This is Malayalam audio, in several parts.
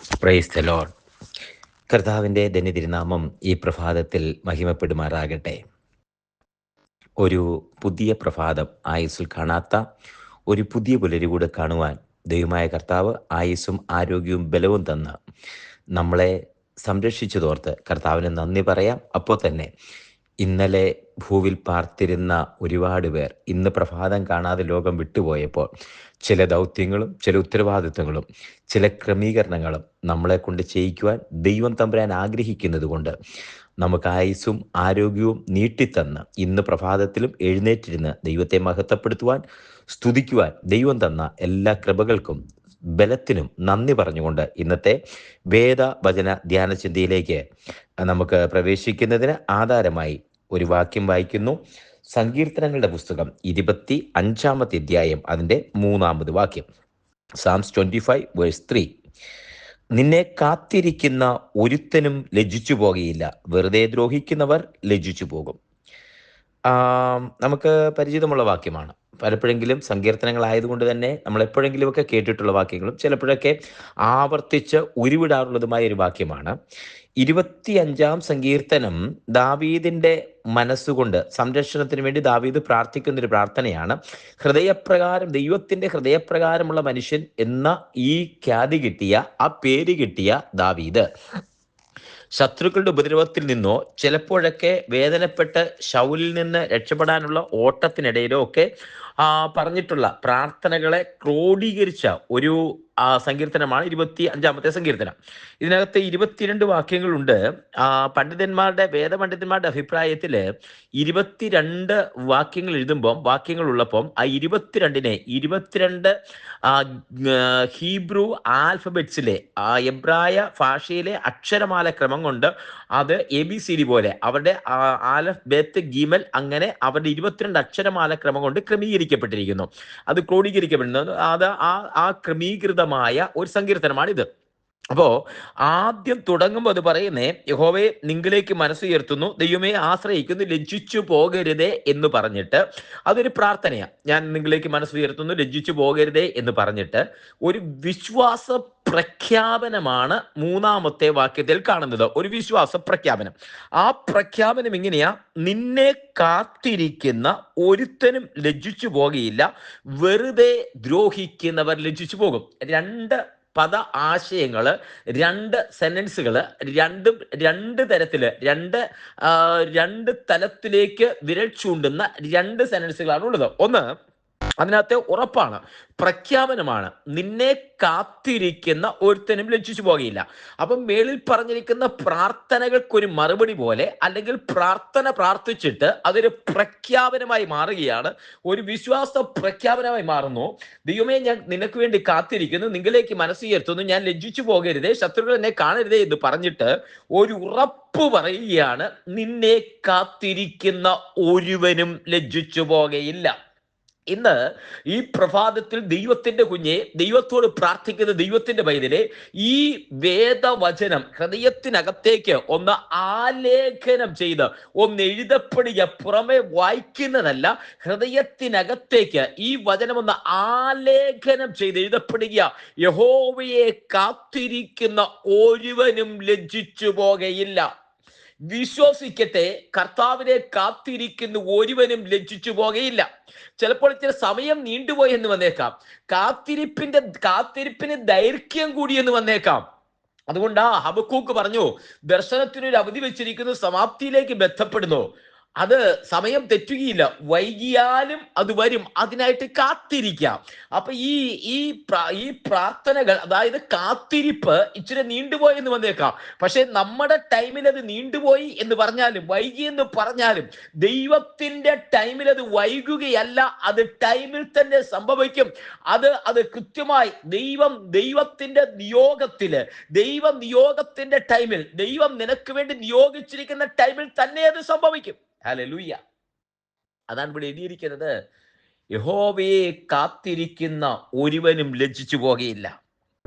Praise the Lord. കർത്താവിൻ്റെ ധന്യതിരുനാമം ഈ പ്രഭാതത്തിൽ മഹിമപ്പെടുമാറാകട്ടെ. ഒരു പുതിയ പ്രഭാതം, ആയുസ്സിൽ കാണാത്ത ഒരു പുതിയ പുലരി കൂടെ കാണുവാൻ ദൈവമായ കർത്താവ് ആയുസ്സും ആരോഗ്യവും ബലവും തന്ന് നമ്മളെ സംരക്ഷിച്ചതോർത്ത് കർത്താവിന് നന്ദി പറയാം. അപ്പോൾ തന്നെ ഇന്നലെ ഭൂവിൽ പാർത്തിരുന്ന ഒരുപാട് പേർ ഇന്ന് പ്രഭാതം കാണാതെ ലോകം വിട്ടുപോയപ്പോൾ ചില ദൗത്യങ്ങളും ചില ഉത്തരവാദിത്വങ്ങളും ചില ക്രമീകരണങ്ങളും നമ്മളെ കൊണ്ട് ചെയ്യിക്കുവാൻ ദൈവം തമ്പുരാൻ ആഗ്രഹിക്കുന്നത് കൊണ്ട് നമുക്ക് ആയുസ്സും ആരോഗ്യവും നീട്ടിത്തന്ന് ഇന്ന് പ്രഭാതത്തിലും എഴുന്നേറ്റിരുന്ന് ദൈവത്തെ മഹത്വപ്പെടുത്തുവാൻ, സ്തുതിക്കുവാൻ ദൈവം തന്ന എല്ലാ കൃപകൾക്കും ബലത്തിനും നന്ദി പറഞ്ഞുകൊണ്ട് ഇന്നത്തെ വേദവചന ധ്യാന ചിന്തയിലേക്ക് നമുക്ക് പ്രവേശിക്കുന്നതിന് ആധാരമായി ഒരു വാക്യം വായിക്കുന്നു. സങ്കീർത്തനങ്ങളുടെ പുസ്തകം 25 അധ്യായം അതിൻ്റെ 3 വാക്യം. Psalms 25 verse 3. നിന്നെ കാത്തിരിക്കുന്ന ഒരുത്തനും ലജ്ജിച്ചു പോകുകയില്ല, വെറുതെ ദ്രോഹിക്കുന്നവർ ലജ്ജിച്ചു പോകും. നമുക്ക് പരിചിതമുള്ള വാക്യമാണ്. പലപ്പോഴെങ്കിലും സങ്കീർത്തനങ്ങളായതുകൊണ്ട് തന്നെ നമ്മൾ എപ്പോഴെങ്കിലുമൊക്കെ കേട്ടിട്ടുള്ള വാക്യങ്ങളും ചിലപ്പോഴൊക്കെ ആവർത്തിച്ച് ഉരുവിടാറുള്ളതുമായ ഒരു വാക്യമാണ്. 25 സങ്കീർത്തനം ദാവീദിൻ്റെ മനസ്സുകൊണ്ട് സംരക്ഷണത്തിന് വേണ്ടി ദാവീദ് പ്രാർത്ഥിക്കുന്നൊരു പ്രാർത്ഥനയാണ്. ഹൃദയപ്രകാരം, ദൈവത്തിൻ്റെ ഹൃദയപ്രകാരമുള്ള മനുഷ്യൻ എന്ന ഈ ഖ്യാതി കിട്ടിയ, ആ പേര് കിട്ടിയ ദാവീദ് ശത്രുക്കളുടെ ഉപദ്രവത്തിൽ നിന്നോ ചിലപ്പോഴൊക്കെ വേദനപ്പെട്ട് ശൗലിൽ നിന്ന് രക്ഷപ്പെടാനുള്ള ഓട്ടത്തിനിടയിലോ ഒക്കെ പറഞ്ഞിട്ടുള്ള പ്രാർത്ഥനകളെ ക്രോഡീകരിച്ച ഒരു സങ്കീർത്തനമാണ് 25 സങ്കീർത്തനം. ഇതിനകത്ത് 22 വാക്യങ്ങളുണ്ട്. വേദപണ്ഡിതന്മാരുടെ അഭിപ്രായത്തിൽ 22 വാക്യങ്ങൾ എഴുതുമ്പം, വാക്യങ്ങൾ ഉള്ളപ്പം ആ 22-നെ 22 ഹീബ്രു ആൽഫബറ്റ്സിലെ എബ്രായ ഭാഷയിലെ അക്ഷരമാല ക്രമം കൊണ്ട് അത് ABCD പോലെ അവരുടെ ആലഫ് ബേത്ത് ഗീമൽ അങ്ങനെ അവരുടെ 22 അക്ഷരമാല ക്രമം കൊണ്ട് ക്രമീകരിക്കപ്പെട്ടിരിക്കുന്നു. അത് ക്രോഡീകരിക്കപ്പെടുന്നത് അത് ആ ക്രമീകൃതമായ ഒരു സങ്കീർത്തനമാണിത്. അപ്പോ ആദ്യം തുടങ്ങുമ്പോൾ അത് പറയുന്നേ, യഹോവയെ നിങ്ങളിലേക്ക് മനസ്സുയർത്തുന്നു, ദൈവമേ ആശ്രയിക്കുന്നു, ലജ്ജിച്ചു പോകരുതേ എന്ന് പറഞ്ഞിട്ട് അതൊരു പ്രാർത്ഥനയാണ്. ഞാൻ നിങ്ങളിലേക്ക് മനസ്സുയർത്തുന്നു, ലജ്ജിച്ചു പോകരുതേ എന്ന് പറഞ്ഞിട്ട് ഒരു വിശ്വാസ പ്രഖ്യാപനമാണ് 3-ാമത്തെ വാക്യത്തിൽ കാണുന്നത്. ഒരു വിശ്വാസ പ്രഖ്യാപനം. ആ പ്രഖ്യാപനം ഇങ്ങനെയാ: നിന്നെ കാത്തിരിക്കുന്ന ഒരുത്തനും ലജ്ജിച്ചു പോകുകയില്ല, വെറുതെ ദ്രോഹിക്കുന്നവർ ലജ്ജിച്ചു പോകും. 2 പദ ആശയങ്ങൾ, 2 സെന്റൻസുകൾ, രണ്ടും 2 തരത്തില്, 2 തലത്തിലേക്ക് വിരൽ ചൂണ്ടുന്ന 2 സെന്റൻസുകളാണ് ഉള്ളത്. ഒന്ന്, അതിനകത്തെ ഉറപ്പാണ്, പ്രഖ്യാപനമാണ്. നിന്നെ കാത്തിരിക്കുന്ന ഒരുത്തനും ലജ്ജിച്ചു പോകുകയില്ല. അപ്പം മേളിൽ പറഞ്ഞിരിക്കുന്ന പ്രാർത്ഥനകൾക്കൊരു മറുപടി പോലെ, അല്ലെങ്കിൽ പ്രാർത്ഥന പ്രാർത്ഥിച്ചിട്ട് അതൊരു പ്രഖ്യാപനമായി മാറുകയാണ്, ഒരു വിശ്വാസ പ്രഖ്യാപനമായി മാറുന്നു. ദൈവമേ, ഞാൻ നിനക്ക് വേണ്ടി കാത്തിരിക്കുന്നു, നിങ്ങളിലേക്ക് മനസ്സുയർത്തുന്നു, ഞാൻ ലജ്ജിച്ചു പോകരുതേ, ശത്രുക്കൾ എന്നെ കാണരുതേ എന്ന് പറഞ്ഞിട്ട് ഒരു ഉറപ്പ് പറയുകയാണ്: നിന്നെ കാത്തിരിക്കുന്ന ഒരുവനും ലജ്ജിച്ചു പോകുകയില്ല. ഇന്ന് ഈ പ്രഭാതത്തിൽ ദൈവത്തിന്റെ കുഞ്ഞെ, ദൈവത്തോട് പ്രാർത്ഥിക്കുന്ന ദൈവത്തിന്റെ പൈതലെ, ഈ വേദവചനം ഹൃദയത്തിനകത്തേക്ക് ഒന്ന് ആലേഖനം ചെയ്ത് ഒന്ന് എഴുതപ്പെടുക, പുറമെ വായിക്കുന്നതല്ല, ഹൃദയത്തിനകത്തേക്ക് ഈ വചനം ഒന്ന് ആലേഖനം ചെയ്ത് എഴുതപ്പെടുക. യഹോവയെ കാത്തിരിക്കുന്ന ഒരുവനും ലജ്ജിച്ചു പോകുകയില്ല. വിശ്വസിക്കട്ടെ, കർത്താവിനെ കാത്തിരിക്കുന്ന ഒരുവനും ലജ്ജിച്ചു പോകുകയില്ല. ചിലപ്പോൾ ഇച്ചിരി സമയം നീണ്ടുപോയി എന്ന് വന്നേക്കാം, കാത്തിരിപ്പിന് ദൈർഘ്യം കൂടി എന്ന് വന്നേക്കാം. അതുകൊണ്ടാ ഹബക്കൂക്ക് പറഞ്ഞു, ദർശനത്തിനൊരു അവധി വെച്ചിരിക്കുന്നു, സമാപ്തിയിലേക്ക് ബന്ധപ്പെടുന്നു. അത് സമയം തെറ്റുകയില്ല, വൈകിയാലും അത് വരും, അതിനായിട്ട് കാത്തിരിക്കാം. അപ്പൊ ഈ പ്രാർത്ഥനകൾ, അതായത് കാത്തിരിപ്പ് ഇച്ചിരി നീണ്ടുപോയി എന്ന് വന്നേക്കാം. പക്ഷെ നമ്മുടെ ടൈമിൽ അത് നീണ്ടുപോയി എന്ന് പറഞ്ഞാലും വൈകി എന്ന് പറഞ്ഞാലും ദൈവത്തിന്റെ ടൈമിൽ അത് വൈകുകയല്ല, അത് ടൈമിൽ തന്നെ സംഭവിക്കും. അത് കൃത്യമായി ദൈവത്തിന്റെ നിയോഗത്തില്, നിയോഗത്തിന്റെ ടൈമിൽ, ദൈവം നിനക്ക് വേണ്ടി നിയോഗിച്ചിരിക്കുന്ന ടൈമിൽ തന്നെ അത് സംഭവിക്കും. ഹല്ലേലൂയ. അതാണ് ഇവിടെ എഴുതിയിരിക്കുന്നത്, യഹോവയെ കാത്തിരിക്കുന്ന ഒരുവനും ലജ്ജിച്ചു പോകുകയില്ല.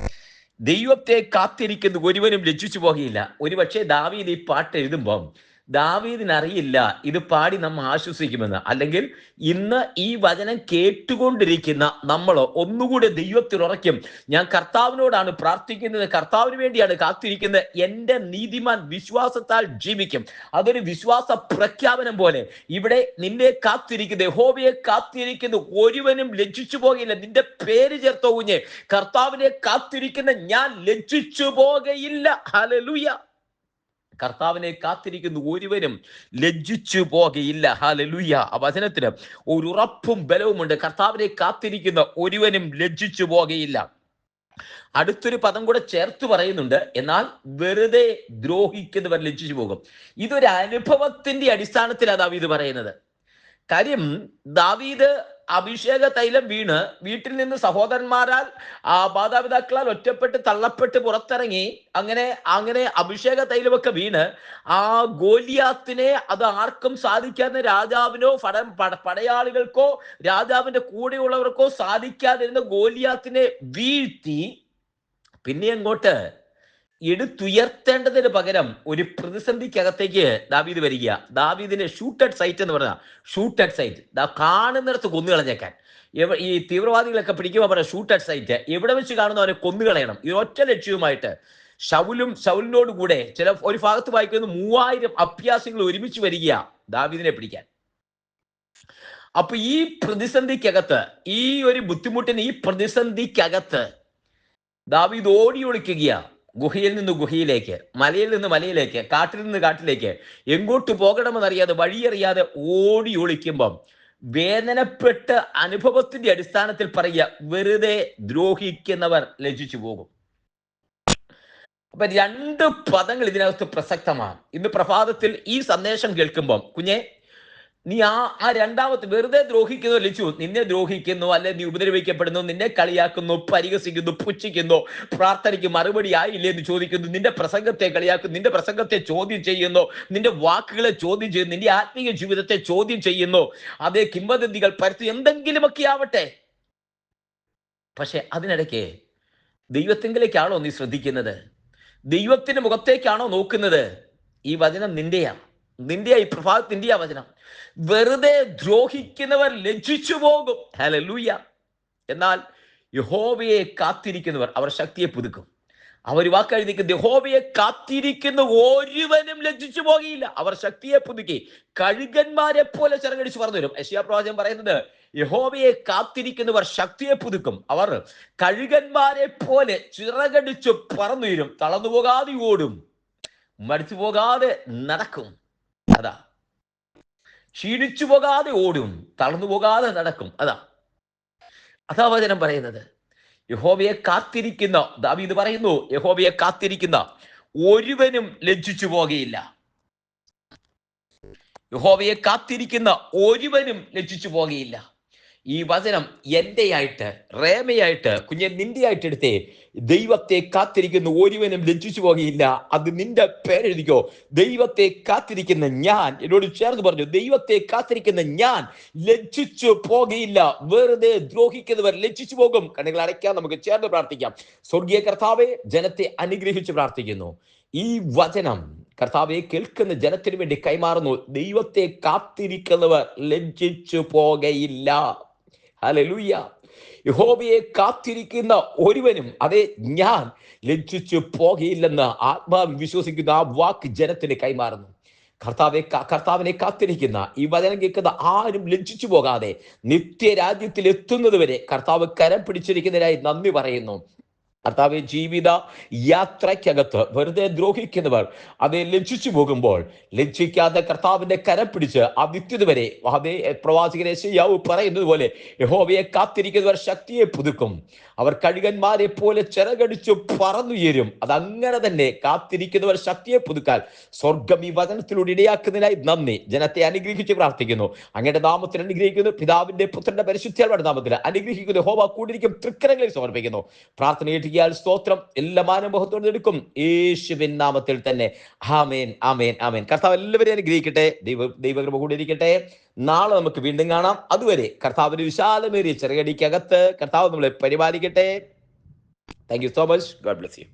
ദൈവത്തെ കാത്തിരിക്കുന്ന ഒരുവനും ലജ്ജിച്ചു പോകുകയില്ല. ഒരുപക്ഷെ ദാവീദ് ഈ പാട്ട് എഴുതുമ്പം ദാവീദിനറിയില്ല ഇത് പാടി നമ്മ ആശ്വസിക്കുമെന്ന്. അല്ലെങ്കിൽ ഇന്ന് ഈ വചനം കേട്ടുകൊണ്ടിരിക്കുന്ന നമ്മൾ ഒന്നുകൂടെ ദൈവത്തിൽ ഉറയ്ക്കും. ഞാൻ കർത്താവിനോടാണ് പ്രാർത്ഥിക്കുന്നത്, കർത്താവിന് വേണ്ടിയാണ് കാത്തിരിക്കുന്നത്, എൻ്റെ നീതിമാൻ വിശ്വാസത്താൽ ജീവിക്കും. അതൊരു വിശ്വാസ പ്രഖ്യാപനം പോലെ ഇവിടെ നിന്നെ കാത്തിരിക്കുന്ന, യഹോവയെ കാത്തിരിക്കുന്ന ഒരുവനും ലജ്ജിച്ചു പോകയില്ല. നിന്റെ പേര് ചേർത്തോ കുഞ്ഞെ, കർത്താവിനെ കാത്തിരിക്കുന്ന ഞാൻ ലജ്ജിച്ചു പോകയില്ല. ഹല്ലേലൂയ. കർത്താവിനെ കാത്തിരിക്കുന്ന ഒരുവനും ലജ്ജിച്ചു പോകയില്ല. ഹല്ലേലൂയ. ആ വചനത്തിന് ഒരു ഉറപ്പും ബലവുമുണ്ട്. കർത്താവിനെ കാത്തിരിക്കുന്ന ഒരുവനും ലജ്ജിച്ചു പോകയില്ല. അടുത്തൊരു പദം കൂടെ ചേർത്ത് പറയുന്നുണ്ട്, എന്നാൽ വെറുതെ ദ്രോഹിക്കുന്നവർ ലജ്ജിച്ചു പോകും. ഇതൊരു അനുഭവത്തിന്റെ അടിസ്ഥാനത്തിലാണ് ദാവീദ് പറയുന്നത്. കാര്യം, ദാവീദ് അഭിഷേക തൈലം വീണ് വീട്ടിൽ നിന്ന് സഹോദരന്മാരാൽ മാതാപിതാക്കളാൽ ഒറ്റപ്പെട്ട് തള്ളപ്പെട്ട് പുറത്തിറങ്ങി, അങ്ങനെ അഭിഷേക തൈലമൊക്കെ വീണ് ആ ഗോലിയാത്തിനെ, അത് ആർക്കും സാധിക്കാതെ, രാജാവിനോ പടയാളികൾക്കോ രാജാവിന്റെ കൂടെയുള്ളവർക്കോ സാധിക്കാതിരുന്ന ഗോലിയാത്തിനെ വീഴ്ത്തി പിന്നെ അങ്ങോട്ട് എടുത്തുയർത്തേണ്ടതിന് പകരം ഒരു പ്രതിസന്ധിക്കകത്തേക്ക് ദാവീദ് വരിക. ദാവീദിന്റെ ഷൂട്ടഡ് സൈറ്റ് എന്ന് പറഞ്ഞാൽ, ഷൂട്ടഡ് സൈറ്റ് കാണുന്നിടത്ത് കൊന്നുകളഞ്ഞേക്കാൻ. ഈ തീവ്രവാദികളൊക്കെ പിടിക്കുമ്പോൾ പറയാം ഷൂട്ടഡ് സൈറ്റ്, എവിടെ വെച്ച് കാണുന്നു അവനെ കൊന്നുകളയണം. ഈ ഒറ്റ ലക്ഷ്യവുമായിട്ട് ശൗലിനോട് കൂടെ ഒരു ഭാഗത്ത് വായിക്കുന്നു 3000 അഭ്യാസികൾ ഒരുമിച്ച് വരിക ദാവീദിനെ പിടിക്കാൻ. അപ്പൊ ഈ പ്രതിസന്ധിക്കകത്ത്, ഈ ഒരു ബുദ്ധിമുട്ടിന്, ഈ പ്രതിസന്ധിക്കകത്ത് ദാവീദ് ഓടി ഒളിക്കുകയാ. ഗുഹയിൽ നിന്ന് ഗുഹയിലേക്ക്, മലയിൽ നിന്ന് മലയിലേക്ക്, കാട്ടിൽ നിന്ന് കാട്ടിലേക്ക്, എങ്ങോട്ട് പോകണമെന്നറിയാതെ, വഴിയറിയാതെ ഓടി ഒളിക്കുമ്പം വേദനപ്പെട്ട് അനുഭവത്തിന്റെ അടിസ്ഥാനത്തിൽ പറയുക, വെറുതെ ദ്രോഹിക്കുന്നവർ ലജ്ജിച്ചു പോകും. അപ്പൊ 2 പദങ്ങൾ ഇതിനകത്ത് പ്രസക്തമാണ്. ഇന്ന് പ്രഭാതത്തിൽ ഈ സന്ദേശം കേൾക്കുമ്പം കുഞ്ഞെ, നീ ആ രണ്ടാമത്തെ വെറുതെ ദ്രോഹിക്കുന്നു, ലജ്ജു, നിന്നെ ദ്രോഹിക്കുന്നു, അല്ലെ നീ ഉപദ്രവിക്കപ്പെടുന്നു, നിന്നെ കളിയാക്കുന്നു, പരിഹസിക്കുന്നു, പുച്ഛിക്കുന്നു, പ്രാർത്ഥനയ്ക്ക് മറുപടി ആയില്ലേ എന്ന് ചോദിക്കുന്നു, നിന്റെ പ്രസംഗത്തെ കളിയാക്കുന്നു, നിന്റെ പ്രസംഗത്തെ ചോദ്യം ചെയ്യുന്നു, നിന്റെ വാക്കുകളെ ചോദ്യം ചെയ്യുന്നു, നിന്റെ ആത്മീയ ജീവിതത്തെ ചോദ്യം ചെയ്യുന്നു, അതേ കിംവദന്തികൾ പരത്തി എന്തെങ്കിലുമൊക്കെ ആവട്ടെ. പക്ഷെ അതിനിടയ്ക്ക് ദൈവത്തിങ്കിലേക്കാണോ നീ ശ്രദ്ധിക്കുന്നത്? ദൈവത്തിന്റെ മുഖത്തേക്കാണോ നോക്കുന്നത്? ഈ വചനം നിന്റെയാ, ഈ പ്രഭാതം നിന്റെയാ വചനം. വെറുതെ ദ്രോഹിക്കുന്നവർ ലജ്ജിച്ചു പോകും. ഹല്ലേലൂയ. എന്നാൽ യഹോവയെ കാത്തിരിക്കുന്നവർ അവർ ശക്തിയെ പുതുക്കും. അവർ വാക്കെഴുതിക്കുന്നത്, യഹോവയെ കാത്തിരിക്കുന്ന ഒരുവനും ലജ്ജിച്ചു പോകയില്ല. അവർ ശക്തിയെ പുതുക്കി കഴുകന്മാരെ പോലെ ചിറകടിച്ചു പറന്നു വരും. യെശയ്യാ പ്രവാചകൻ പറയുന്നത്, യഹോവയെ കാത്തിരിക്കുന്നവർ ശക്തിയെ പുതുക്കും, അവർ കഴുകന്മാരെ പോലെ ചിറകടിച്ചു പറന്നു വരും, തളർന്നു പോകാതെ ഓടും, മരിച്ചു പോകാതെ നടക്കും. അതാ, ക്ഷീണിച്ചു പോകാതെ ഓടും, തളർന്നു പോകാതെ നടക്കും. അതാ വചനം പറയുന്നത്. യഹോവയെ കാത്തിരിക്കുന്ന, ദാവീദ് പറയുന്നു, യഹോവയെ കാത്തിരിക്കുന്ന ഒരുവനും ലജ്ജിച്ചു പോകയില്ല. യഹോവയെ കാത്തിരിക്കുന്ന ഒരുവനും ലജ്ജിച്ചു പോകയില്ല. ഈ വചനം എന്റെയായിട്ട്, റേമയായിട്ട്, കുഞ്ഞെ നിന്റെ ആയിട്ട് എടുത്തേ. ദൈവത്തെ കാത്തിരിക്കുന്ന ഒരുവനും ലജ്ജിച്ചു പോകയില്ല. അത് നിന്റെ പേരെഴുതിക്കോ. ദൈവത്തെ കാത്തിരിക്കുന്ന ഞാൻ, എന്നോട് ചേർന്ന് പറഞ്ഞു, ദൈവത്തെ കാത്തിരിക്കുന്ന ഞാൻ ലജ്ജിച്ചു പോകയില്ല. വെറുതെ ദ്രോഹിക്കുന്നവർ ലജ്ജിച്ചു പോകും. കണ്ണുകൾ അടയ്ക്കാം, നമുക്ക് ചേർന്ന് പ്രാർത്ഥിക്കാം. സ്വർഗീയ കർത്താവേ, ജനത്തെ അനുഗ്രഹിച്ച് പ്രാർത്ഥിക്കുന്നു. ഈ വചനം കർത്താവെ കേൾക്കുന്ന ജനത്തിന് വേണ്ടി കൈമാറുന്നു. ദൈവത്തെ കാത്തിരിക്കുന്നവർ ലജ്ജിച്ചു പോകയില്ല. ഹല്ലേലൂയ. യഹോവയെ കാത്തിരിക്കുന്ന ഒരുവനും, അതേ ഞാൻ ലജ്ജിച്ചു പോകയില്ലെന്ന് ആത്മാവിൽ വിശ്വസിക്കുന്ന ആ വാക്ക് ജനത്തിന് കൈമാറുന്നു. കർത്താവിനെ കാത്തിരിക്കുന്ന, ഈ വചനം കേൾക്കുന്ന ആരും ലജ്ജിച്ചു പോകാതെ നിത്യരാജ്യത്തിൽ എത്തുന്നത് വരെ കർത്താവ് കരം പിടിച്ചിരിക്കുന്നതിനായി നന്ദി പറയുന്നു. കർത്താവെ, ജീവിത യാത്രയ്ക്കകത്ത് വെറുതെ ദ്രോഹിക്കുന്നവർ അതേ ലജ്ജിച്ചു പോകുമ്പോൾ ലജ്ജിക്കാതെ കർത്താവിന്റെ കരം പിടിച്ച് ആ നിത്യത വരെ, അതേ പ്രവാചകൻ യെശയ്യാവ് പറയുന്നത് പോലെ, യഹോവയെ കാത്തിരിക്കുന്നവർ ശക്തിയെ പുതുക്കും, അവർ കഴുകന്മാരെ പോലെ ചിറകടിച്ചു പറന്നുയരും. അതങ്ങനെ തന്നെ കാത്തിരിക്കുന്നവർ ശക്തിയെ പുതുക്കാൻ സ്വർഗം ഈ വചനത്തിലൂടെ ഇടയാക്കുന്നതിനായി നന്ദി. ജനത്തെ അനുഗ്രഹിച്ച് പ്രാർത്ഥിക്കുന്നു. അങ്ങയുടെ നാമത്തിൽ അനുഗ്രഹിക്കുന്നു. പിതാവിന്റെ പുത്രന്റെ പരിശുദ്ധിയുടെ നാമത്തിൽ അനുഗ്രഹിക്കുന്നു. യഹോവ കൂടിയിരിക്കും തൃക്കരങ്ങളിൽ സമർപ്പിക്കുന്നു. പ്രാർത്ഥന ഏറ്റുകയാൽ സ്തോത്രം. എല്ലാ മാനമഹത്വം എടുക്കും യേശുവിൻ നാമത്തിൽ തന്നെ. ആമേൻ, ആമേൻ, ആമേൻ. കർത്താവ് എല്ലാവരെയും അനുഗ്രഹിക്കട്ടെ. ദൈവകൃപ കൂടിയിരിക്കട്ടെ. നാളെ നമുക്ക് വീണ്ടും കാണാം. അതുവരെ കർത്താവിന്റെ വിശാലമേറിയ ചെറുകടിക്കകത്ത് കർത്താവ് നമ്മളെ പരിപാലിക്കട്ടെ. Thank you so much. God bless U.